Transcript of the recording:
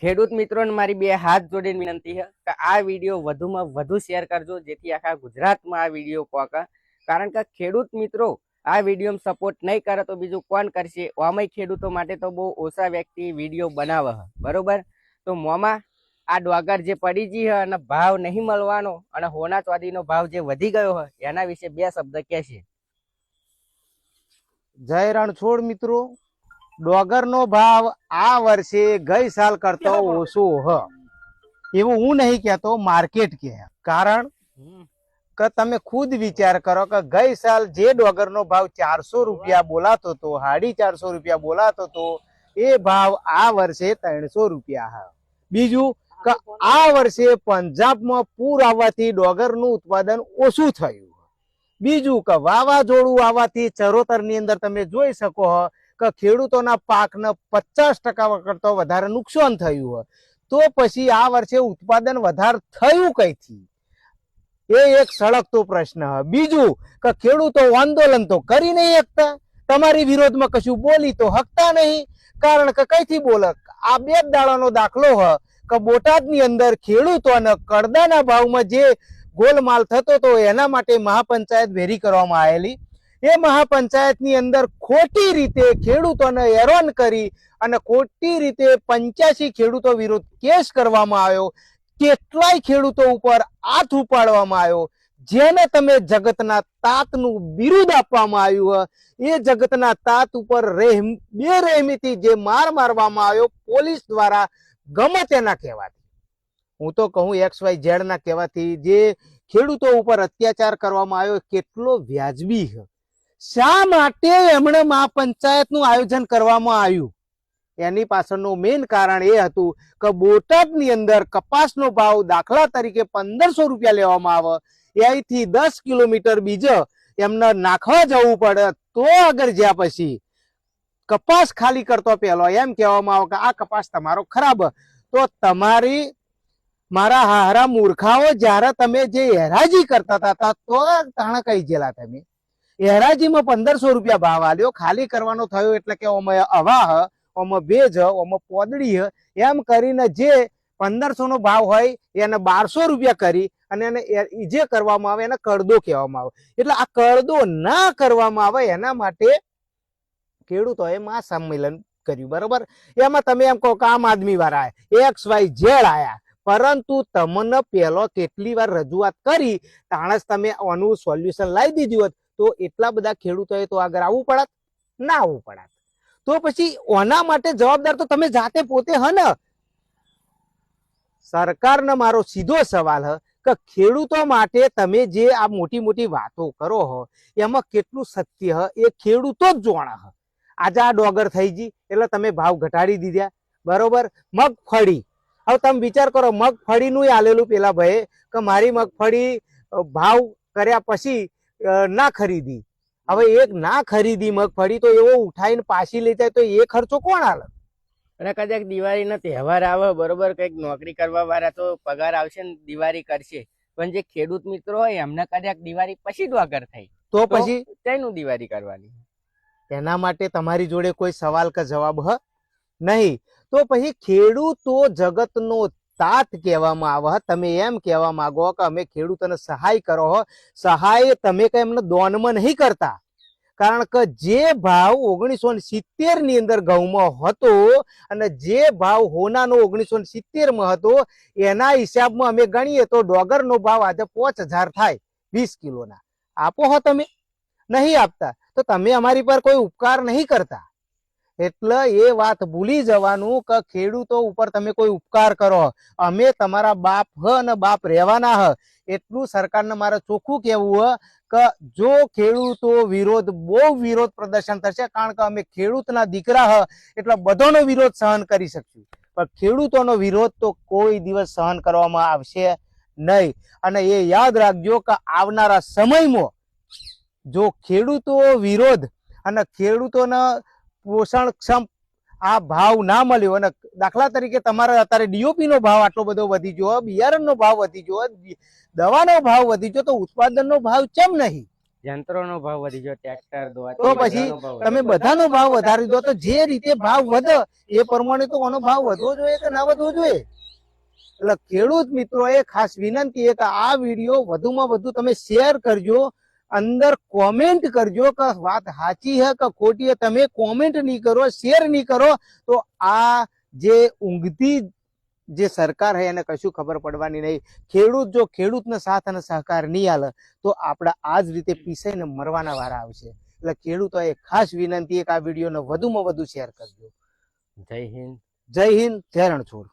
ખેડૂત મિત્રોને મારી બે હાથ જોડીને વિનંતી છે કે આ વિડીયો વધુમાં વધુ શેર કરજો, જેથી આખા ગુજરાતમાં આ વિડીયો પહોંચે. કારણ કે ખેડૂત મિત્રો આ વિડીયોમાં સપોર્ટ નહીં કરે તો બીજું કોણ કરશે? આમાંય ખેડૂતો માટે તો બહુ ઓછા વ્યક્તિ વિડીયો બનાવે છે, બરોબર? તો મોમાં આ ડોગર જે પડી ગઈ છે અને ભાવ નહીં મળવાનો અને હોના ચાંદીનો ભાવ જે વધી ગયો છે એના વિશે બે શબ્દ કહેશે. જય રણછોડ મિત્રો, ડોગર નો ભાવ આ વર્ષે ગઈ સાલ કરતો ઓછો હ એવું હું નહીં કહેતો, માર્કેટ કે. કારણ કે તમે ખુદ વિચાર કરો કે ગઈ સાલ જે ડોગર નો ભાવ 400 રૂપિયા બોલાતો હતો, 450 રૂપિયા બોલાતો હતો, એ ભાવ આ વર્ષે 300 રૂપિયા હ. બીજું કે આ વર્ષે પંજાબમાં પૂર આવવાથી ડોગર નું ઉત્પાદન ઓછું થયું. બીજું કે વાવાઝોડું આવવાથી ચરોતરની અંદર તમે જોઈ શકો કે ખેડૂતોના પાકને 50% કરતા વધારે નુકસાન થયું હોય. તો પછી આ વર્ષે ઉત્પાદન વધારે થયું કઈથી? એ એક સળગતો પ્રશ્ન હ. બીજું કે ખેડૂતો આંદોલન તો કરી નહીં શકતા, તમારી વિરોધમાં કશું બોલી તો હકતા નહીં. કારણ કે કઈથી બોલે? આ બે દાડાનો દાખલો હ કે બોટાદની અંદર ખેડૂતોને કડદાના ભાવમાં જે ગોલમાલ થતો હતો એના માટે મહાપંચાયત ભેરી કરવામાં આવેલી. એ મહાપંચાયતની અંદર ખોટી રીતે ખેડૂતોને હેરાન કરી અને ખોટી રીતે 85 ખેડૂતો વિરુદ્ધ કેસ કરવામાં આવ્યો. કેટલાય ખેડૂતો ઉપર હાથ ઉપાડવામાં આવ્યો. જેને તમે જગતના તાતનું બિરુદ આપવામાં આવ્યું, એ જગતના તાત ઉપર બેરહેમીથી જે માર મારવામાં આવ્યો પોલીસ દ્વારા, ગમે તેના કહેવાથી, હું તો કહું XYZ ના કહેવાથી, જે ખેડૂતો ઉપર અત્યાચાર કરવામાં આવ્યો કેટલો વ્યાજબી છે? શા માટે એમણે મહાપંચાયતનું આયોજન કરવામાં આવ્યું? એની પાછળનું મેઇન કારણ એ હતું કે બોટાદની અંદર કપાસનો ભાવ દાખલા તરીકે 1500 રૂપિયા લેવામાં આવે, અહીંથી 10 કિલોમીટર બીજે એમને નાખવા જવું પડે. તો આગળ જ્યાં પછી કપાસ ખાલી કરતો પહેલો એમ કહેવામાં આવે કે આ કપાસ તમારો ખરાબ. તો તમારી મારા હારા મૂર્ખાઓ, જ્યારે તમે જે હેરાજી કરતા હતા તો તાણે કઈ ગયેલા તમે? હેરાજીમાં 1500 રૂપિયા ભાવ આલ્યો, ખાલી કરવાનો થયો એટલે કે ઓમાં હવા હ, ઓમાં ભેજ હ, ઓમાં પોદડી હ, એમ કરીને જે 1500 નો ભાવ હોય એને 1200 રૂપિયા કરી અને એને જે કરવામાં આવે એને કરદો કહેવામાં આવે. એટલે આ કરદો ના કરવામાં આવે એના માટે ખેડૂતોએ મહાસંમેલન કર્યું, બરોબર? એમાં તમે એમ કહો કે આમ આદમી વાળા XYZ આયા, પરંતુ તમને પહેલો કેટલી વાર રજૂઆત કરી તાણે જ તમે આનું સોલ્યુશન લાવી દીધું હોત તો એટલા બધા ખેડૂતોએ તો આગળ આવવું પડત? ના આવવું પડત. તો પછી ઓના માટે જવાબદાર તો તમે જાતે પોતે હ ને. સરકારને મારો સીધો સવાલ હ કે ખેડૂતો માટે તમે જે આ મોટી મોટી વાતો કરો હો એમાં કેટલું સત્ય હ એ ખેડૂતો જ જોણે હ. આજે આ ડોગર થઈ ગઈ એટલે તમે ભાવ ઘટાડી દીધા, બરોબર? મગફળી, હવે તમે વિચાર કરો, મગફળીનું આલેલું પેલા ભાઈ કે મારી મગફળી ભાવ કર્યા પછી ના ખરીદી. હવે એક ના ખરીદી મગફળી તો એવો ઉઠાઈને પાછી લઈ જાય તો એ ખર્ચો કોણ હાલે? અને કદાચ દિવાળીનો તહેવાર આવે, બરોબર, કંઈક નોકરી કરવા વાળા તો પગાર આવશે ને દિવાળી કરશે, પણ જે ખેડૂત મિત્રો હોય એમને કદાચ દિવાળી પછી ડોગર થઈ તો પછી તેનું દિવાળી કરવાની. એના માટે તમારી જોડે કોઈ સવાલ કે જવાબ હ નહીં. તો પછી ખેડૂતો જગતનો તાત કહેવામાં આવે. તમે એમ કહેવા માંગો કે અમે ખેડૂતોને સહાય કરો હો. સહાય તમે કઈ એમને દોનમાં નહીં કરતા. કારણ કે જે ભાવ 1970 ની અંદર ઘઉંમાં હતો અને જે ભાવ હોનાનો 1970 માં હતો એના હિસાબમાં અમે ગણીએ તો ડોગરનો ભાવ આજે 5000 થાય 20 કિલોના. આપો હો તમે? નહીં આપતા. તો તમે અમારી પર કોઈ ઉપકાર નહીં કરતા. એટલે એ વાત ભૂલી જવાનું કે ખેડૂતો ઉપર તમે કોઈ ઉપકાર કરો. અમે તમારા બાપ હ અને બાપ રહેવાના હ. એટલું સરકારને મારે ચોખ્ખું કહેવું હ કે જો ખેડૂતો વિરોધ, બહુ વિરોધ પ્રદર્શન થશે, કારણ કે અમે ખેડૂતના દીકરા હ એટલે બધાનો વિરોધ સહન કરી શકશું, પણ ખેડૂતોનો વિરોધ તો કોઈ દિવસ સહન કરવામાં આવશે નહીં. અને એ યાદ રાખજો કે આવનારા સમયમાં જો ખેડૂતો વિરોધ અને ખેડૂતોના પોષણક્ષમ આ ભાવ ના મળ્યો, અને દાખલા તરીકે તમારે અત્યારે DOP નો ભાવ આટલો બધો વધી ગયો, બિયારણનો ભાવ વધી ગયો, દવાનો ભાવ વધી ગયો, તો ઉત્પાદનનો ભાવ કેમ નહીં? યંત્રોનો ભાવ વધી ગયો, ટ્રેક્ટર દોવા તો પછી તમે બધાનો ભાવ વધારી દો તો જે રીતે ભાવ વધે એ પ્રમાણે તો આનો ભાવ વધવો જોઈએ કે ના વધવો જોઈએ. એટલે ખેડૂત મિત્રોએ ખાસ વિનંતી છે કે આ વિડીયો વધુમાં વધુ તમે શેર કરજો, અંદર કોમેન્ટ કરજો કે વાત સાચી છે કે ખોટી છે. તમે કોમેન્ટ નહીં કરો, શેર નહીં કરો તો આ જે ઊંઘતી જે સરકાર છે એને કશું ખબર પડવાની નહીં. ખેડૂત જો ખેડૂતનો સાથ અને સહકાર નહીં આલે તો આપણા આ જ રીતે પીસાઈને મરવાના વારા આવશે. એટલે ખેડૂતોએ ખાસ વિનંતી છે કે આ વિડીયોને વધુમાં વધુ શેર કરજો. જય હિન્દ. જય હિન્દ, જય રણછોડ.